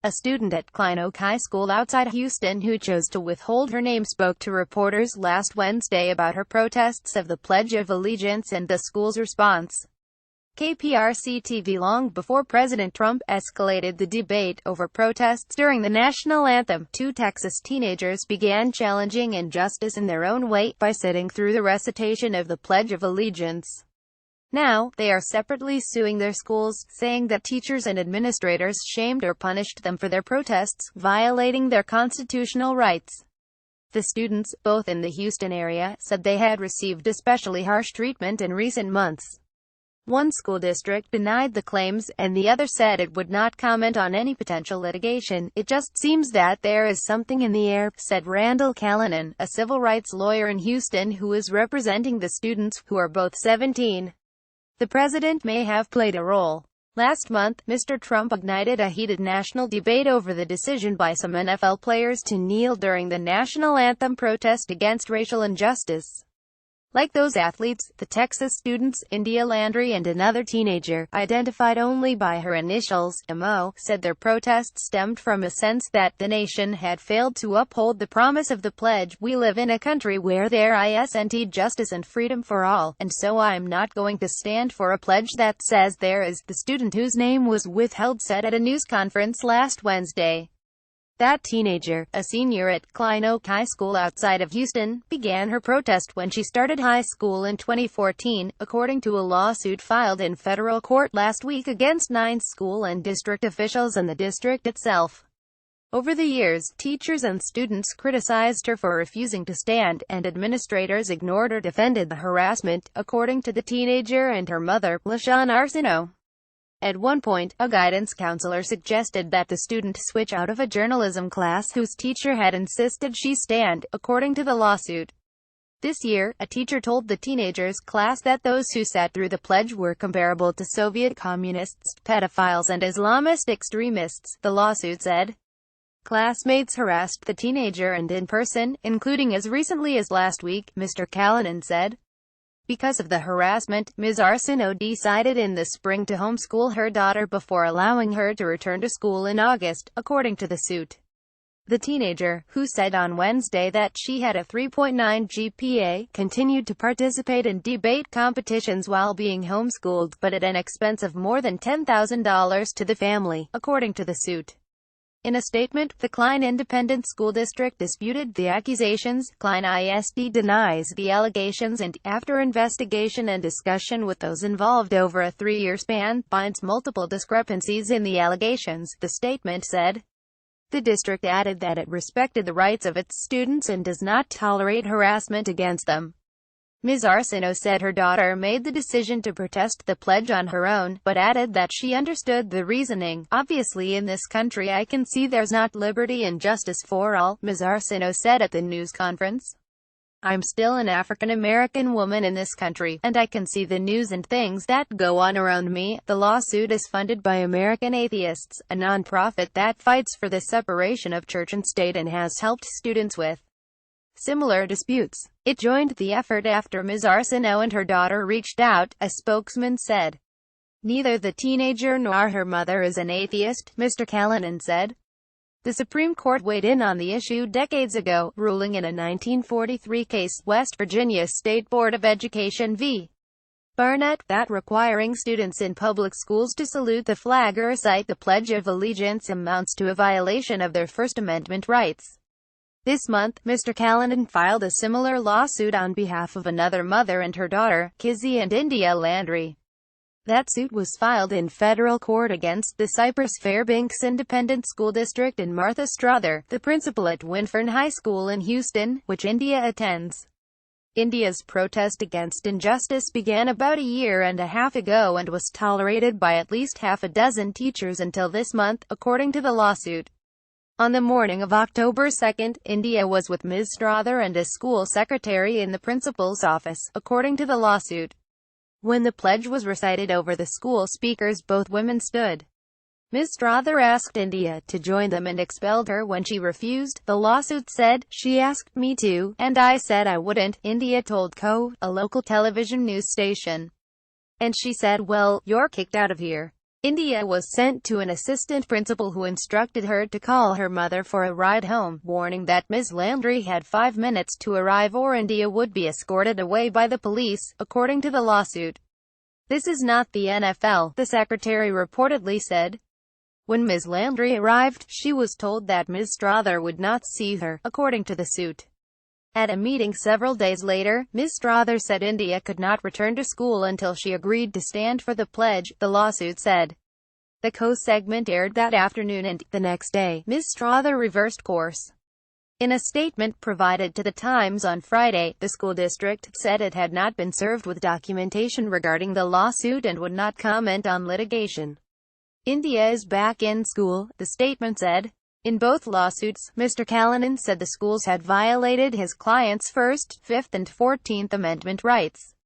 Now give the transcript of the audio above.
A student at Klein Oak High School outside Houston who chose to withhold her name spoke to reporters last Wednesday about her protests of the Pledge of Allegiance and the school's response. KPRCTV Long before President Trump escalated the debate over protests during the national anthem, two Texas teenagers began challenging injustice in their own way by sitting through the recitation of the Pledge of Allegiance. Now, they are separately suing their schools, saying that teachers and administrators shamed or punished them for their protests, violating their constitutional rights. The students, both in the Houston area, said they had received especially harsh treatment in recent months. One school district denied the claims, and the other said it would not comment on any potential litigation. "It just seems that there is something in the air," said Randall Callanan, a civil rights lawyer in Houston who is representing the students, who are both 17. The president may have played a role. Last month, Mr. Trump ignited a heated national debate over the decision by some NFL players to kneel during the national anthem protest against racial injustice. Like those athletes, the Texas students, India Landry and another teenager, identified only by her initials, MO, said their protest stemmed from a sense that the nation had failed to uphold the promise of the pledge. "We live in a country where there isn't justice and freedom for all, and so I'm not going to stand for a pledge that says there is," the student whose name was withheld said at a news conference last Wednesday. That teenager, a senior at Klein Oak High School outside of Houston, began her protest when she started high school in 2014, according to a lawsuit filed in federal court last week against 9 school and district officials and the district itself. Over the years, teachers and students criticized her for refusing to stand, and administrators ignored or defended the harassment, according to the teenager and her mother, LaShawn Arsenault. At one point, a guidance counselor suggested that the student switch out of a journalism class whose teacher had insisted she stand, according to the lawsuit. This year, a teacher told the teenagers' class that those who sat through the pledge were comparable to Soviet communists, pedophiles and Islamist extremists, the lawsuit said. Classmates harassed the teenager and in person, including as recently as last week, Mr. Callanan said. Because of the harassment, Ms. Arsenault decided in the spring to homeschool her daughter before allowing her to return to school in August, according to the suit. The teenager, who said on Wednesday that she had a 3.9 GPA, continued to participate in debate competitions while being homeschooled, but at an expense of more than $10,000 to the family, according to the suit. In a statement, the Klein Independent School District disputed the accusations. Klein ISD denies the allegations and, after investigation and discussion with those involved over a 3-year span, finds multiple discrepancies in the allegations, the statement said. The district added that it respected the rights of its students and does not tolerate harassment against them. Ms. Arsenault said her daughter made the decision to protest the pledge on her own, but added that she understood the reasoning. "Obviously in this country I can see there's not liberty and justice for all," Ms. Arsenault said at the news conference. "I'm still an African American woman in this country, and I can see the news and things that go on around me." The lawsuit is funded by American Atheists, a nonprofit that fights for the separation of church and state and has helped students with similar disputes. It joined the effort after Ms. Arsenault and her daughter reached out, a spokesman said. "Neither the teenager nor her mother is an atheist," Mr. Callanan said. The Supreme Court weighed in on the issue decades ago, ruling in a 1943 case, West Virginia State Board of Education v. Barnett, that requiring students in public schools to salute the flag or recite the Pledge of Allegiance amounts to a violation of their First Amendment rights. This month, Mr. Callanan filed a similar lawsuit on behalf of another mother and her daughter, Kizzy and India Landry. That suit was filed in federal court against the Cypress Fairbanks Independent School District and Martha Strother, the principal at Winfern High School in Houston, which India attends. India's protest against injustice began about a year and a half ago and was tolerated by at least half a dozen teachers until this month, according to the lawsuit. On the morning of October 2, India was with Ms. Strother and a school secretary in the principal's office, according to the lawsuit. When the pledge was recited over the school speakers, both women stood. Ms. Strother asked India to join them and expelled her when she refused, the lawsuit said. "She asked me to, and I said I wouldn't," India told a local television news station. "And she said, 'Well, you're kicked out of here.'" India was sent to an assistant principal who instructed her to call her mother for a ride home, warning that Ms. Landry had 5 minutes to arrive or India would be escorted away by the police, according to the lawsuit. "This is not the NFL," the secretary reportedly said. When Ms. Landry arrived, she was told that Ms. Strother would not see her, according to the suit. At a meeting several days later, Ms. Strother said India could not return to school until she agreed to stand for the pledge, the lawsuit said. The co-segment aired that afternoon and, the next day, Ms. Strother reversed course. In a statement provided to The Times on Friday, the school district said it had not been served with documentation regarding the lawsuit and would not comment on litigation. India is back in school, the statement said. In both lawsuits, Mr. Callanan said the schools had violated his client's First, Fifth and 14th Amendment rights.